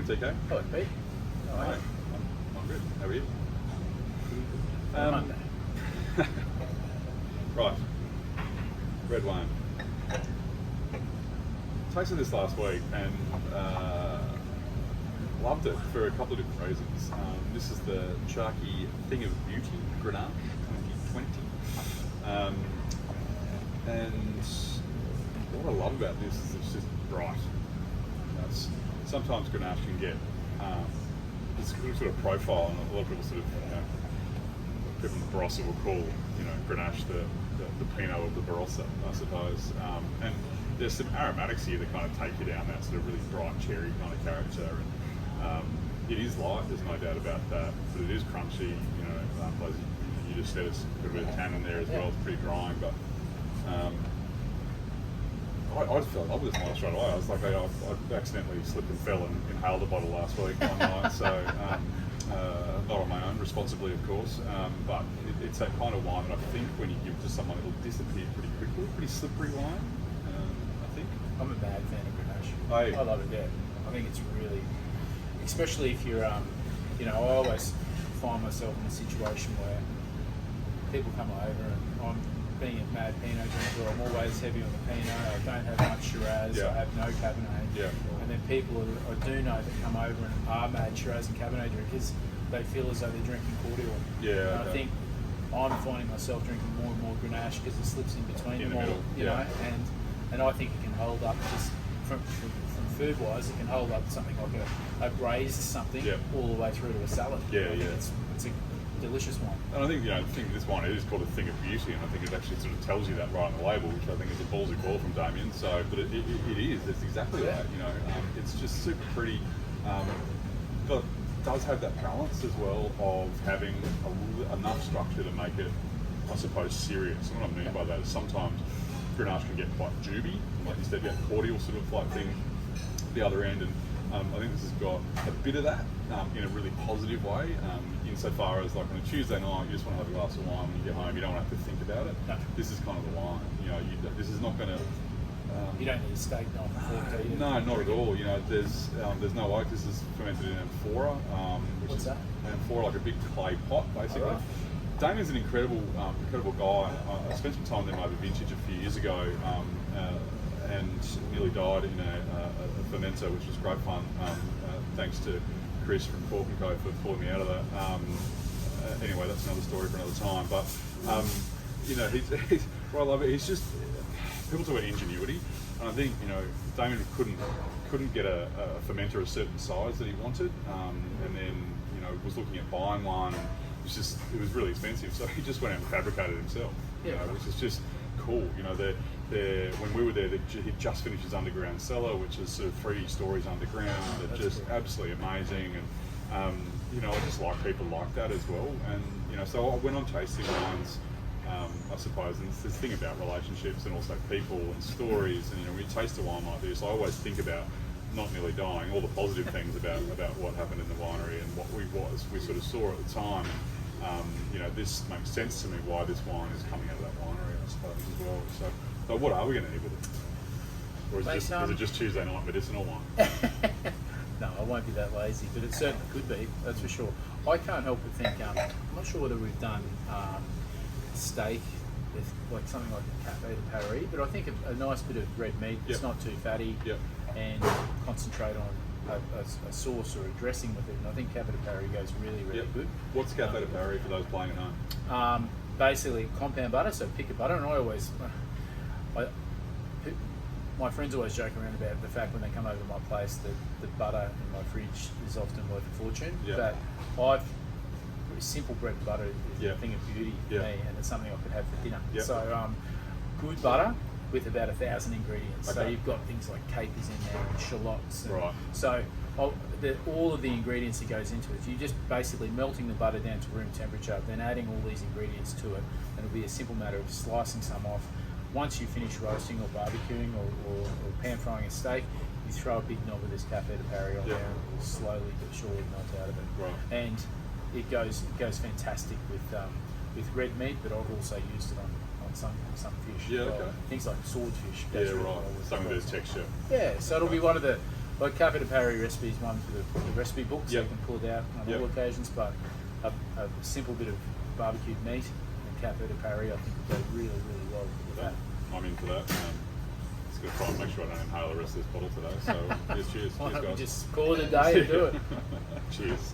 TK. Hello, Pete. Hi. I'm good. How are you? Monday. Right. Red wine. Tasted this last week and loved it for a couple of different reasons. This is the Tscharke Thing of Beauty Grenache 2020. And what I love about this is it's just bright. Sometimes Grenache can get this sort of profile, and a lot of people sort of, people in the Barossa will call, Grenache the Pinot of the Barossa, I suppose. And there's some aromatics here that kind of take you down that sort of really bright cherry kind of character. And it is light, there's no doubt about that, but it is crunchy. As you just said, it's got a bit of tannin there as well. It's pretty drying, but I just fell in love with this wine straight away. I was like, I accidentally slipped and fell and inhaled a bottle last week one night, so not on my own, responsibly of course, but it's that kind of wine that I think when you give it to someone, it'll disappear pretty quickly. Pretty slippery wine, I think. I'm a mad fan of Grenache. I love it, yeah. I think it's really, especially if you're, I always find myself in a situation where people come over and I'm being a mad Pinot drinker, I'm always heavy on the Pinot, I don't have much Shiraz, I have no Cabernet. And then people I do know that come over and are mad Shiraz and Cabernet drinkers, they feel as though they're drinking cordial. And I think I'm finding myself drinking more and more Grenache because it slips in between them all, you know, and I think it can hold up just from food wise, it can hold up something like a braised something all the way through to a salad. It's a delicious wine. And I think this wine, it is called a Thing of Beauty, and I think it actually sort of tells you that right on the label, which I think is a ballsy call from Damien. So, but it is, it's exactly right. It's just super pretty, but does have that balance as well of having enough structure to make it, I suppose, serious. And what I mean by that is sometimes Grenache can get quite juby, like you said, cordial sort of like thing at the other end, and I think this has got a bit of that in a really positive way, insofar as like on a Tuesday night you just want to have a glass of wine when you get home, you don't want to have to think about it. This is kind of the wine, this is not going to... you don't need a steak knife and fork, do you? No, not at all. There's no oak. This is fermented in amphora. What's that? Amphora, like a big clay pot, basically. Right. Damien's an incredible guy. I spent some time with him over vintage a few years ago, and nearly died in a fermenter, which was great fun. Thanks to Chris from Cork & Co for pulling me out of that. Anyway, that's another story for another time. But he's what I love it. He's just, people talk about ingenuity, and I think Damien couldn't get a fermenter a certain size that he wanted, and then was looking at buying one. It was really expensive, so he just went out and fabricated it himself. Which is just cool. When we were there, he just finished his underground cellar, which is sort of 3 stories underground. They're just absolutely amazing, and I just like people like that as well. And so when I'm tasting wines, I suppose, and it's this thing about relationships and also people and stories, and when you taste a wine like this, I always think about not nearly dying, all the positive things about what happened in the winery and what we sort of saw at the time. This makes sense to me why this wine is coming out of that winery, I suppose, as well. So what are we going to eat with it? Or is it just Tuesday night medicinal wine? No, I won't be that lazy, but it certainly could be, that's for sure. I can't help but think, I'm not sure whether we've done steak, like something like a Café de Paris, but I think a nice bit of red meat that's not too fatty, and concentrate on a sauce or a dressing with it, and I think Café de Paris goes really, really good. What's Café de Paris for those playing at home? Basically compound butter, so pick a butter, and my friends always joke around about the fact when they come over to my place that the butter in my fridge is often worth a fortune, but simple bread and butter is a thing of beauty for me, and it's something I could have for dinner. So good butter with about 1,000 ingredients. So you've got things like capers in there and shallots. And so all of the ingredients that goes into it, you're just basically melting the butter down to room temperature, then adding all these ingredients to it, and it'll be a simple matter of slicing some off. Once you finish roasting or barbecuing or pan frying a steak, you throw a big knob of this Café de Paris on there, and it will slowly but surely melt out of it. And it goes fantastic with red meat, but I've also used it on some fish. Things like swordfish. Some of this texture. So it'll be one of the Like Cafe de Paris recipe is one for the recipe book, so you can pull it out on all occasions. But a simple bit of barbecued meat and Cafe de Paris, I think, would go really, really well with that. I'm in for that. Just gonna try and make sure I don't inhale the rest of this bottle today. So, cheers, Why don't we guys. just call it a day and do it? Cheers.